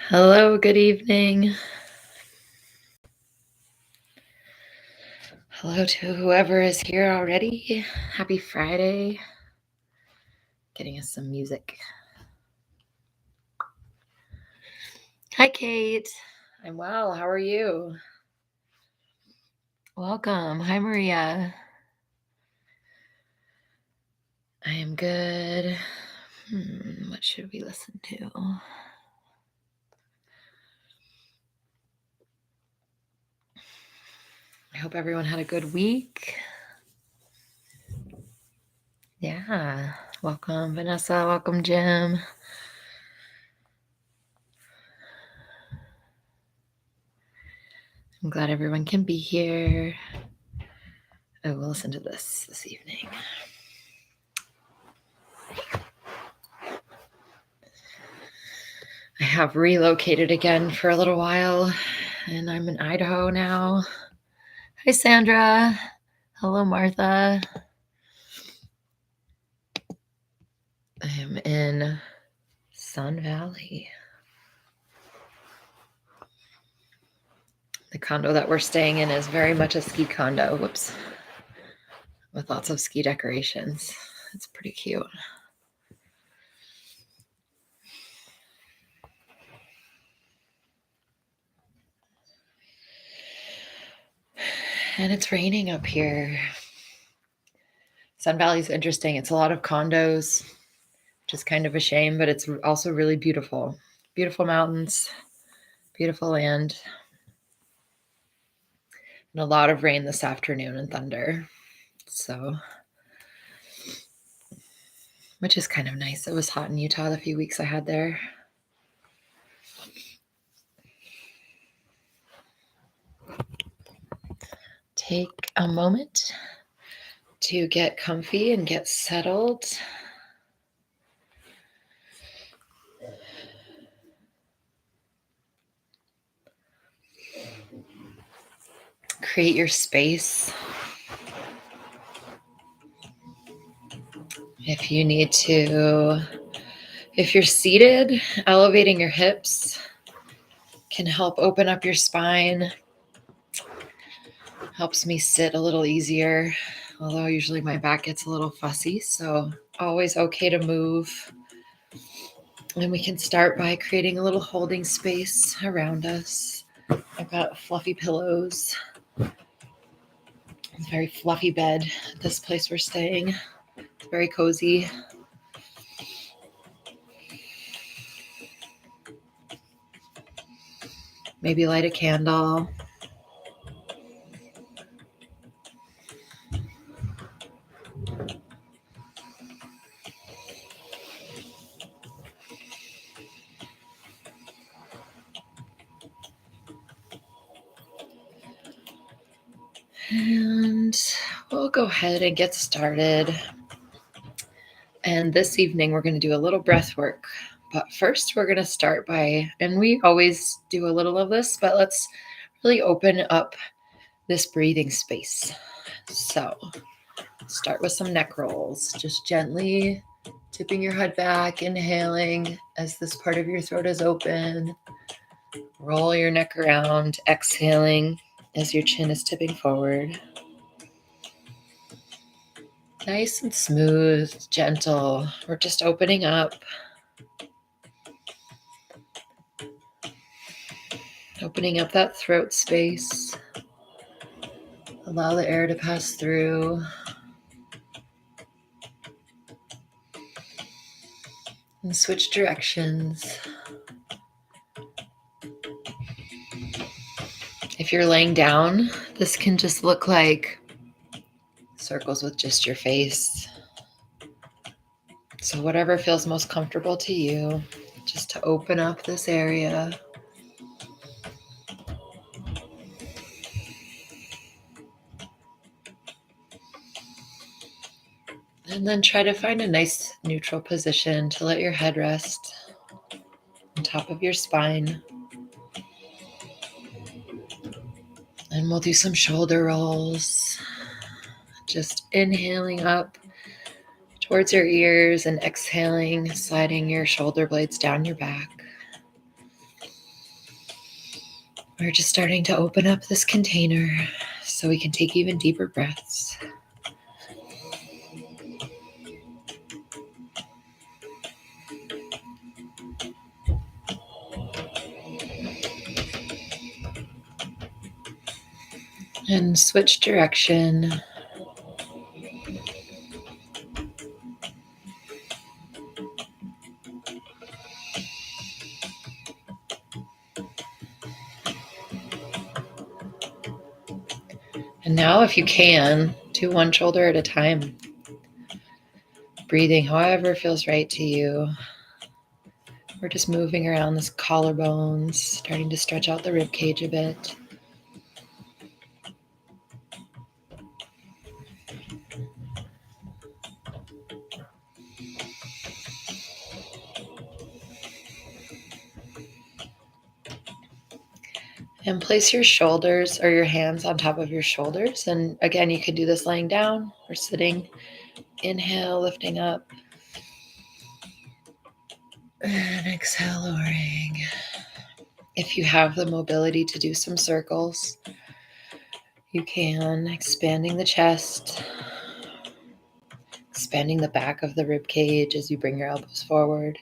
Hello, good evening. Hello to whoever is here already. Happy Friday. Getting us some music. Hi, Kate. I'm well. How are you? Welcome. Hi, Maria. I am good. What should we listen to? I hope everyone had a good week. Yeah. Welcome, Vanessa. Welcome, Jim. I'm glad everyone can be here. I will listen to this evening. I have relocated again for a little while, and I'm in Idaho now. Hi, Sandra. Hello, Martha. I am in Sun Valley. The condo that we're staying in is very much a ski condo. Whoops. With lots of ski decorations. It's pretty cute. And it's raining up here. Sun Valley is interesting. It's a lot of condos, which is kind of a shame, but it's also really beautiful. Beautiful mountains, beautiful land, and a lot of rain this afternoon and thunder. So, which is kind of nice. It was hot in Utah the few weeks I had there. Take a moment to get comfy and get settled. Create your space. If you need to, if you're seated, elevating your hips can help open up your spine. Helps me sit a little easier, although usually my back gets a little fussy, so always okay to move. And we can start by creating a little holding space around us. I've got fluffy pillows. It's a very fluffy bed at this place we're staying. It's very cozy. Maybe light a candle. And we'll go ahead and get started. And this evening, we're going to do a little breath work. But first, we're going to start by, and we always do a little of this, but let's really open up this breathing space. So start with some neck rolls, just gently tipping your head back, inhaling as this part of your throat is open. Roll your neck around, exhaling as your chin is tipping forward. Nice and smooth, gentle. We're just opening up. Opening up that throat space. Allow the air to pass through. And switch directions. If you're laying down, this can just look like circles with just your face. So whatever feels most comfortable to you, just to open up this area. And then try to find a nice neutral position to let your head rest on top of your spine. And we'll do some shoulder rolls. Just inhaling up towards your ears and exhaling, sliding your shoulder blades down your back. We're just starting to open up this container so we can take even deeper breaths. And switch direction. And now, if you can, do one shoulder at a time. Breathing however feels right to you. We're just moving around this collarbones, starting to stretch out the rib cage a bit. And place your shoulders or your hands on top of your shoulders. And again, you can do this laying down or sitting. Inhale, lifting up. And exhale, lowering. If you have the mobility to do some circles, you can, expanding the chest, expanding the back of the rib cage as you bring your elbows forward.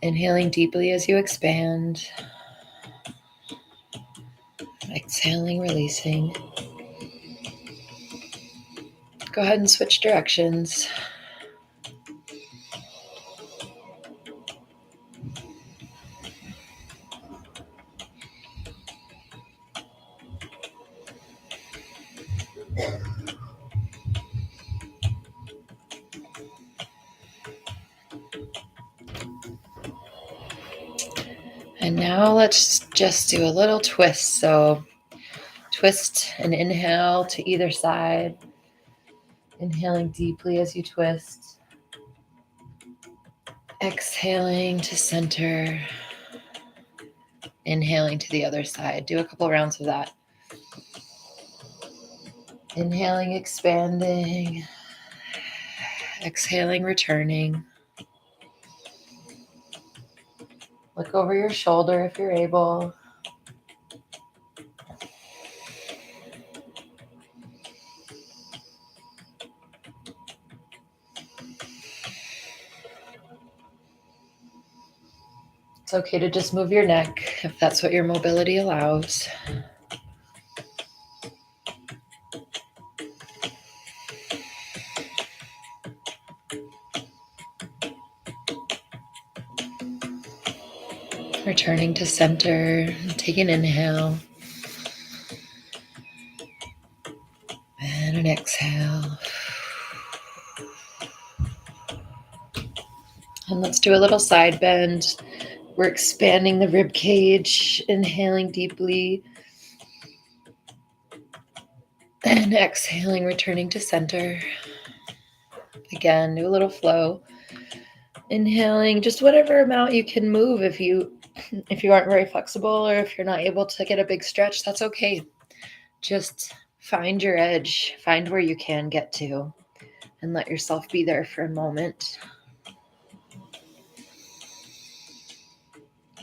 Inhaling deeply as you expand. Exhaling, releasing. Go ahead and switch directions. And now let's just do a little twist. So twist and inhale to either side. Inhaling deeply as you twist. Exhaling to center. Inhaling to the other side. Do a couple rounds of that. Inhaling, expanding. Exhaling, returning. Look over your shoulder if you're able. It's okay to just move your neck if that's what your mobility allows. Returning to center. Take an inhale. And an exhale. And let's do a little side bend. We're expanding the rib cage, inhaling deeply. And exhaling, returning to center. Again, do a little flow. Inhaling just whatever amount you can move. If you aren't very flexible or if you're not able to get a big stretch, that's okay. Just find your edge, find where you can get to, and let yourself be there for a moment.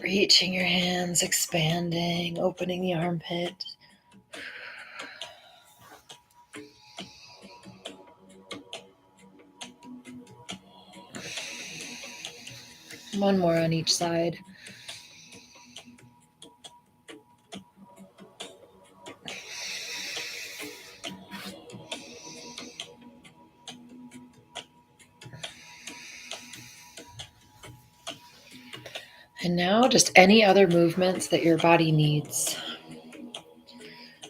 Reaching your hands, expanding, opening the armpit. One more on each side. And now just any other movements that your body needs.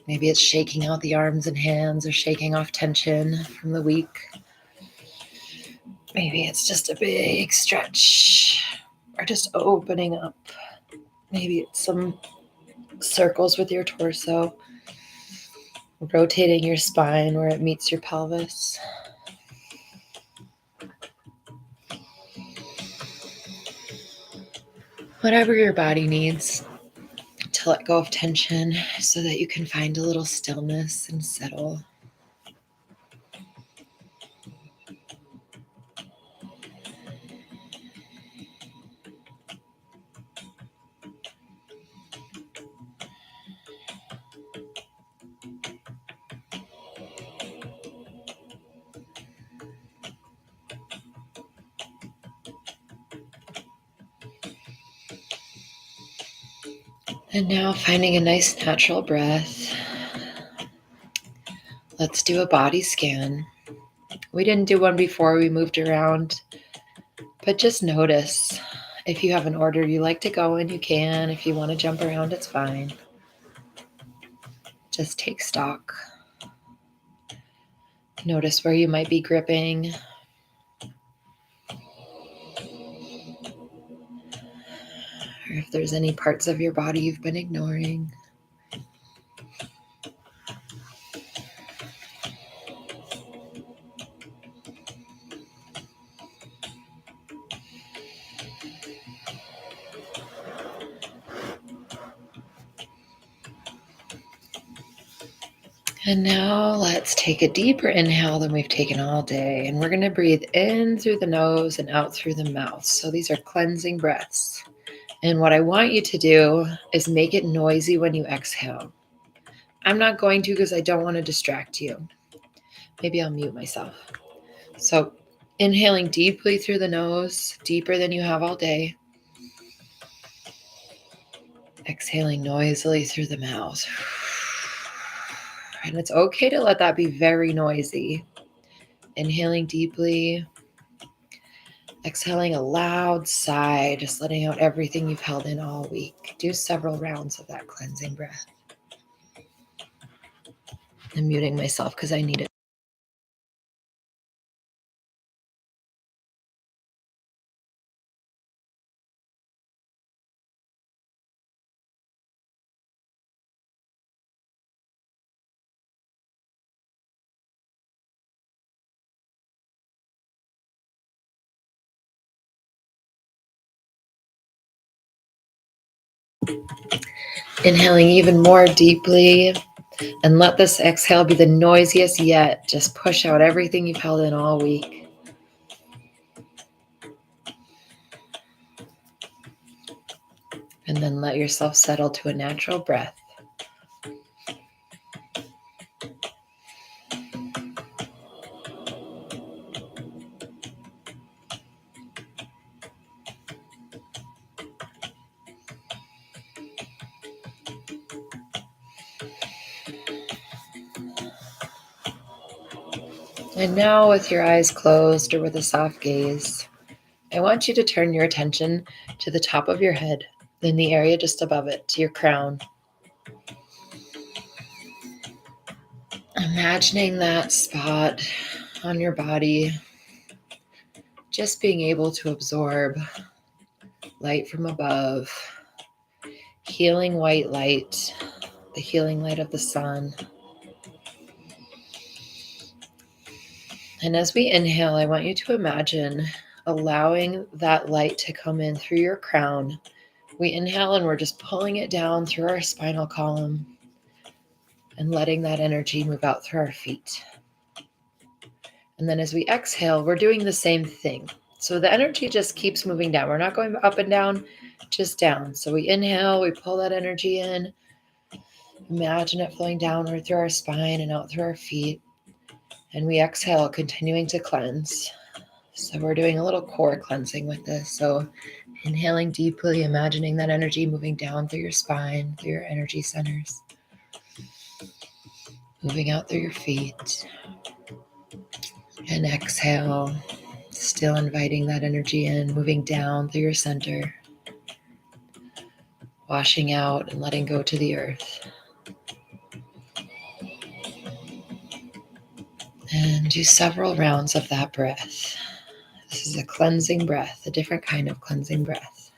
Maybe it's shaking out the arms and hands or shaking off tension from the week. Maybe it's just a big stretch or just opening up. Maybe it's some circles with your torso, rotating your spine where it meets your pelvis. Whatever your body needs to let go of tension so that you can find a little stillness and settle. And now finding a nice natural breath. Let's do a body scan. We didn't do one before we moved around, but just notice. If you have an order you like to go in, you can. If you want to jump around, it's fine. Just take stock. Notice where you might be gripping. Or if there's any parts of your body you've been ignoring. And now let's take a deeper inhale than we've taken all day. And we're going to breathe in through the nose and out through the mouth. So these are cleansing breaths. And what I want you to do is make it noisy when you exhale. I'm not going to because I don't want to distract you. Maybe I'll mute myself. So inhaling deeply through the nose, deeper than you have all day. Exhaling noisily through the mouth. And it's okay to let that be very noisy. Inhaling deeply. Exhaling a loud sigh, just letting out everything you've held in all week. Do several rounds of that cleansing breath. I'm muting myself because I need it. Inhaling even more deeply, and let this exhale be the noisiest yet. Just push out everything you've held in all week. And then let yourself settle to a natural breath. And now, with your eyes closed or with a soft gaze, I want you to turn your attention to the top of your head, in the area just above it, to your crown. Imagining that spot on your body, just being able to absorb light from above, healing white light, the healing light of the sun. And as we inhale, I want you to imagine allowing that light to come in through your crown. We inhale and we're just pulling it down through our spinal column and letting that energy move out through our feet. And then as we exhale, we're doing the same thing. So the energy just keeps moving down. We're not going up and down, just down. So we inhale, we pull that energy in. Imagine it flowing downward through our spine and out through our feet. And we exhale, continuing to cleanse. So we're doing a little core cleansing with this. So inhaling deeply, imagining that energy moving down through your spine, through your energy centers. Moving out through your feet. And exhale, still inviting that energy in, moving down through your center. Washing out and letting go to the earth. And do several rounds of that breath. This is a cleansing breath, a different kind of cleansing breath.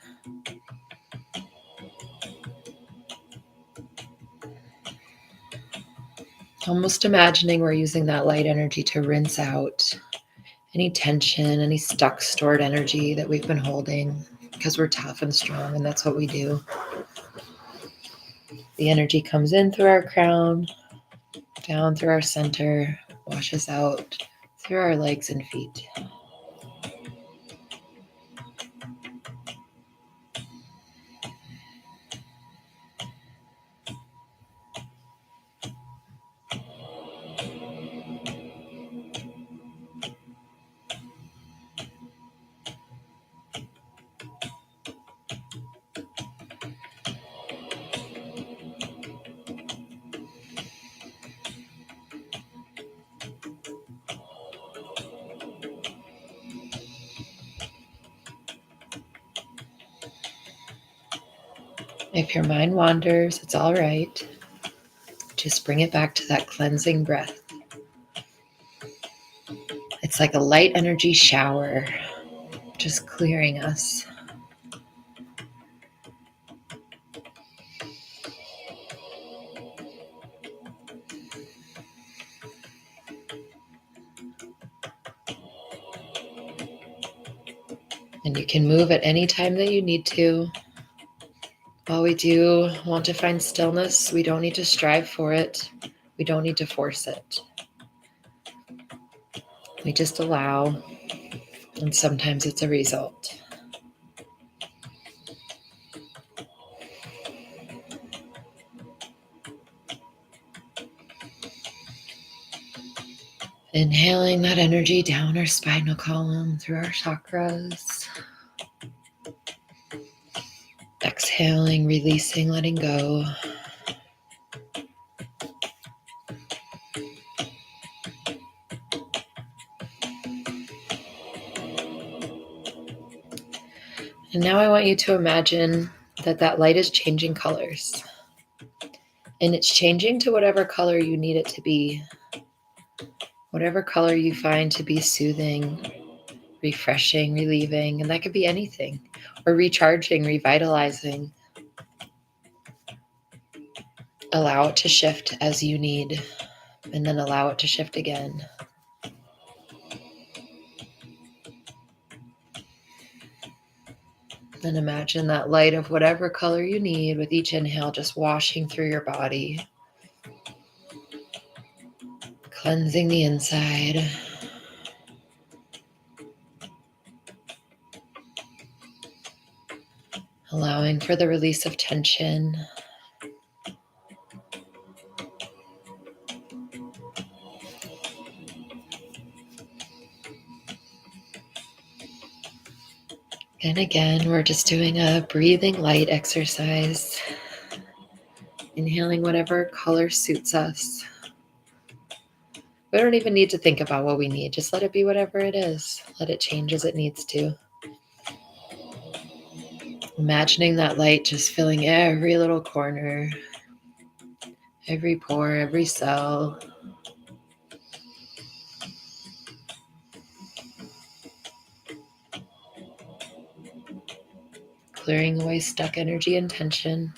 Almost imagining we're using that light energy to rinse out any tension, any stuck stored energy that we've been holding, because we're tough and strong, and that's what we do. The energy comes in through our crown, down through our center, washes out through our legs and feet. If your mind wanders, it's all right. Just bring it back to that cleansing breath. It's like a light energy shower, just clearing us. And you can move at any time that you need to. While we do want to find stillness, we don't need to strive for it. We don't need to force it. We just allow, and sometimes it's a result. Inhaling that energy down our spinal column through our chakras. Exhaling, releasing, letting go. And now I want you to imagine that that light is changing colors. And it's changing to whatever color you need it to be. Whatever color you find to be soothing, refreshing, relieving, and that could be anything. Or recharging, revitalizing. Allow it to shift as you need, and then allow it to shift again. And imagine that light of whatever color you need with each inhale just washing through your body, cleansing the inside. Allowing for the release of tension. And again, we're just doing a breathing light exercise. Inhaling whatever color suits us. We don't even need to think about what we need. Just let it be whatever it is. Let it change as it needs to. Imagining that light just filling every little corner, every pore, every cell. Clearing away stuck energy and tension.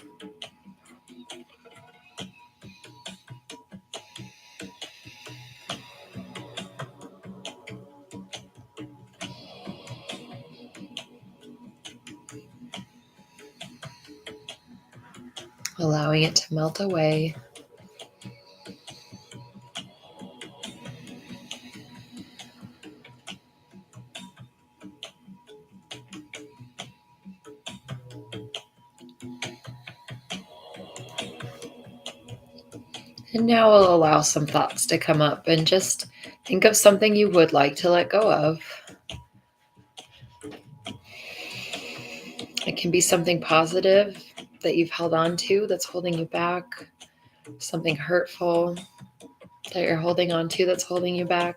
Allowing it to melt away. And now we'll allow some thoughts to come up and just think of something you would like to let go of. It can be something positive that you've held on to that's holding you back, something hurtful that you're holding on to that's holding you back.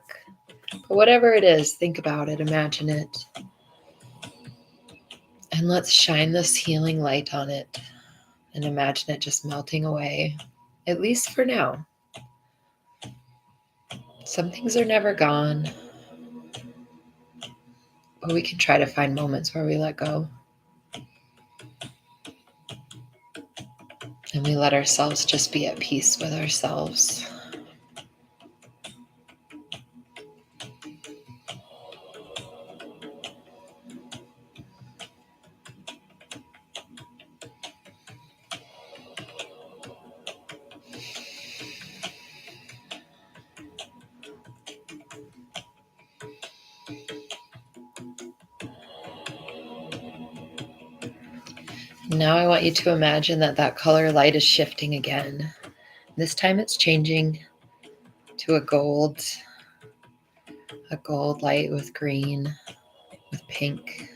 But whatever it is, think about it, imagine it. And let's shine this healing light on it and imagine it just melting away, at least for now. Some things are never gone, but we can try to find moments where we let go. And we let ourselves just be at peace with ourselves. Now I want you to imagine that that color light is shifting again. This time it's changing to a gold light with green, with pink.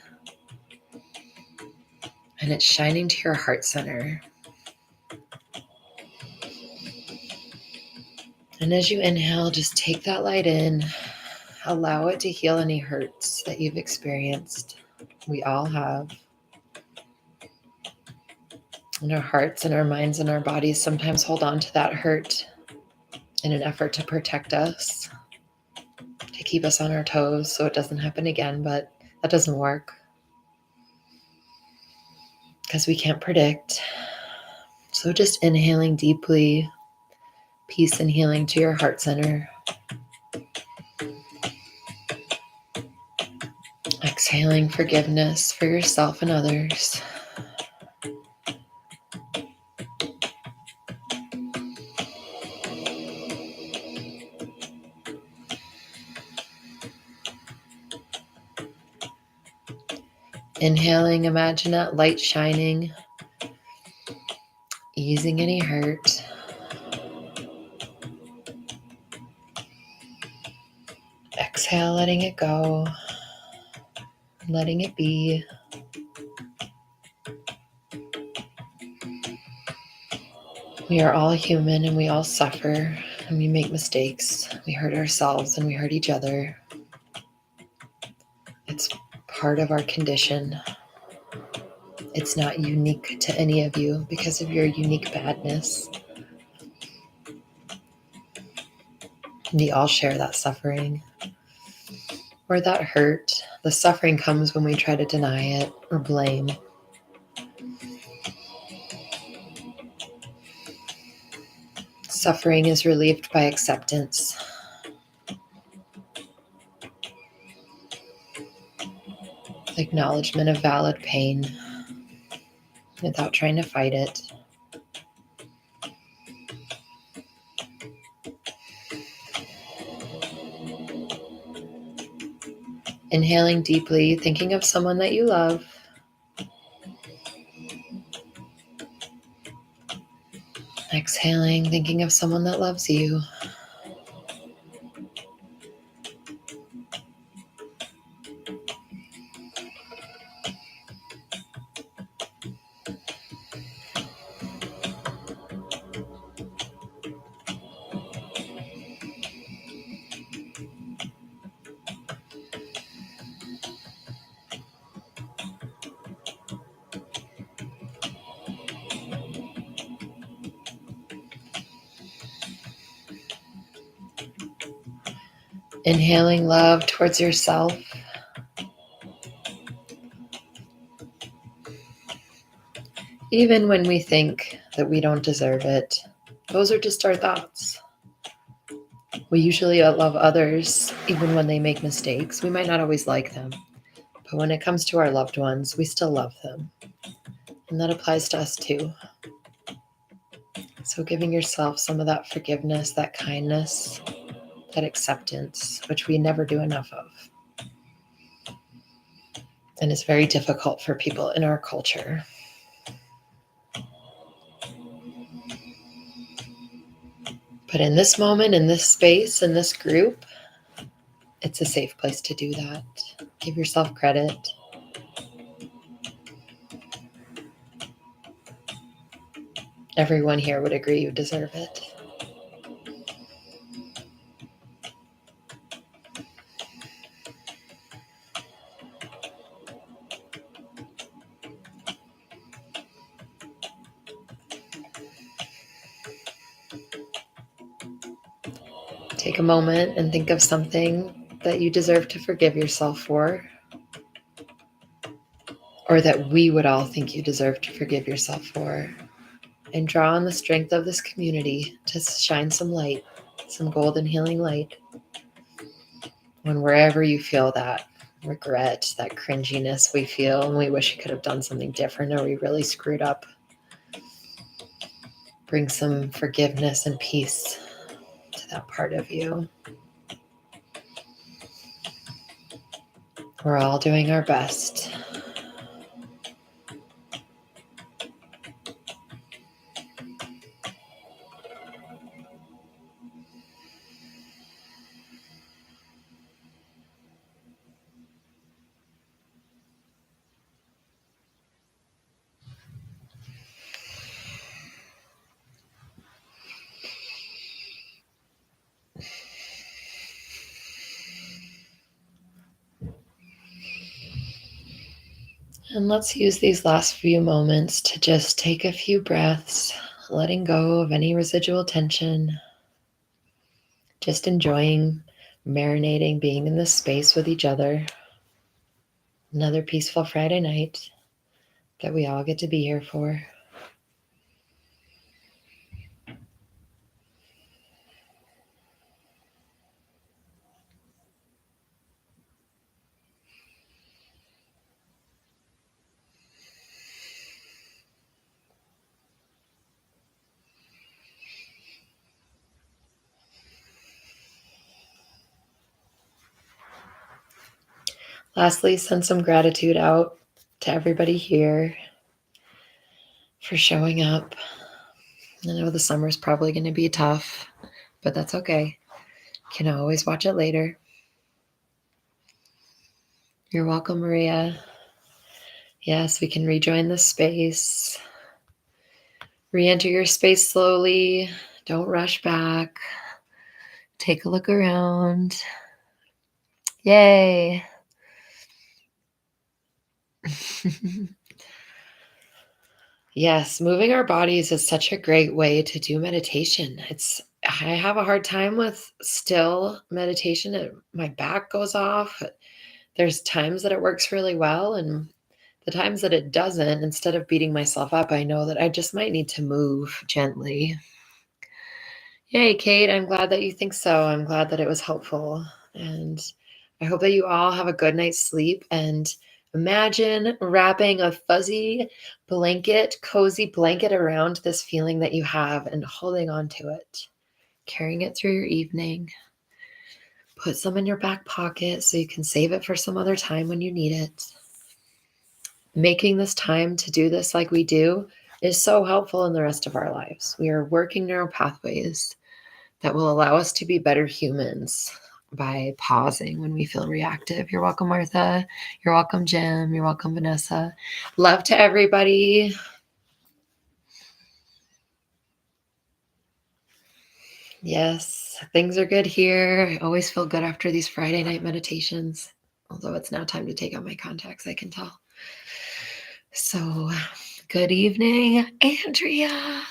And it's shining to your heart center. And as you inhale, just take that light in. Allow it to heal any hurts that you've experienced. We all have. And our hearts and our minds and our bodies sometimes hold on to that hurt in an effort to protect us, to keep us on our toes so it doesn't happen again, but that doesn't work because we can't predict. So just inhaling deeply, peace and healing to your heart center. Exhaling forgiveness for yourself and others. Inhaling, imagine that light shining, easing any hurt. Exhale, letting it go, letting it be. We are all human and we all suffer and we make mistakes. We hurt ourselves and we hurt each other. It's part of our condition. It's not unique to any of you because of your unique badness. We all share that suffering or that hurt. The suffering comes when we try to deny it or blame. Suffering is relieved by acceptance. Acknowledgement of valid pain without trying to fight it. Inhaling deeply, thinking of someone that you love. Exhaling, thinking of someone that loves you. Inhaling love towards yourself. Even when we think that we don't deserve it, those are just our thoughts. We usually love others even when they make mistakes. We might not always like them, but when it comes to our loved ones, we still love them. And that applies to us too. So giving yourself some of that forgiveness, that kindness, that acceptance, which we never do enough of. And it's very difficult for people in our culture. But in this moment, in this space, in this group, it's a safe place to do that. Give yourself credit. Everyone here would agree you deserve it. Take a moment and think of something that you deserve to forgive yourself for, or that we would all think you deserve to forgive yourself for, and draw on the strength of this community to shine some light, some golden healing light, when wherever you feel that regret, that cringiness we feel, and we wish we could have done something different, or we really screwed up. Bring some forgiveness and peace to that part of you. We're all doing our best. And let's use these last few moments to just take a few breaths, letting go of any residual tension, just enjoying, marinating, being in this space with each other. Another peaceful Friday night that we all get to be here for. Lastly, send some gratitude out to everybody here for showing up. I know the summer's probably going to be tough, but that's okay. Can always watch it later. You're welcome, Maria. Yes, we can rejoin the space. Re-enter your space slowly. Don't rush back. Take a look around. Yay. Yes, moving our bodies is such a great way to do meditation. I have a hard time with still meditation. My back goes off. There's times that it works really well, and the times that it doesn't, instead of beating myself up, I know that I just might need to move gently. Yay, Kate, I'm glad that you think so. I'm glad that it was helpful. And I hope that you all have a good night's sleep. And imagine wrapping a fuzzy blanket, cozy blanket around this feeling that you have and holding on to it, carrying it through your evening. Put some in your back pocket so you can save it for some other time when you need it. Making this time to do this like we do is so helpful in the rest of our lives. We are working neural pathways that will allow us to be better humans by pausing when we feel reactive. You're welcome, Martha. You're welcome, Jim. You're welcome, Vanessa. Love to everybody. Yes, things are good here. I always feel good after these Friday night meditations, although it's now time to take out my contacts, I can tell. So, good evening, Andrea.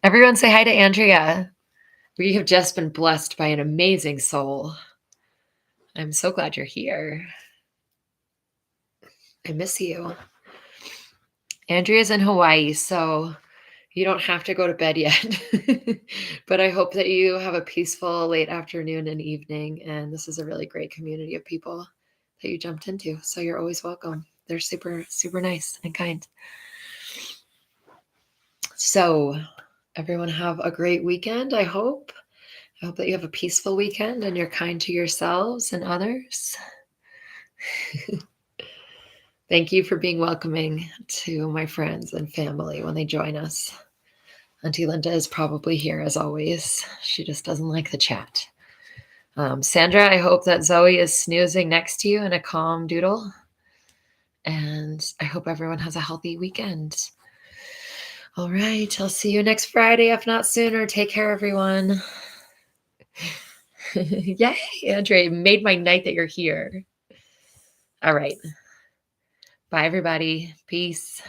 Everyone say hi to Andrea. We have just been blessed by an amazing soul. I'm so glad you're here. I miss you. Andrea's in Hawaii, so you don't have to go to bed yet. But I hope that you have a peaceful late afternoon and evening. And this is a really great community of people that you jumped into. So you're always welcome. They're super, super nice and kind. So everyone have a great weekend, I hope. I hope that you have a peaceful weekend and you're kind to yourselves and others. Thank you for being welcoming to my friends and family when they join us. Auntie Linda is probably here as always. She just doesn't like the chat. Sandra, I hope that Zoe is snoozing next to you in a calm doodle. And I hope everyone has a healthy weekend. All right, I'll see you next Friday, if not sooner. Take care, everyone. Yay, Andre, made my night that you're here. All right. Bye, everybody. Peace.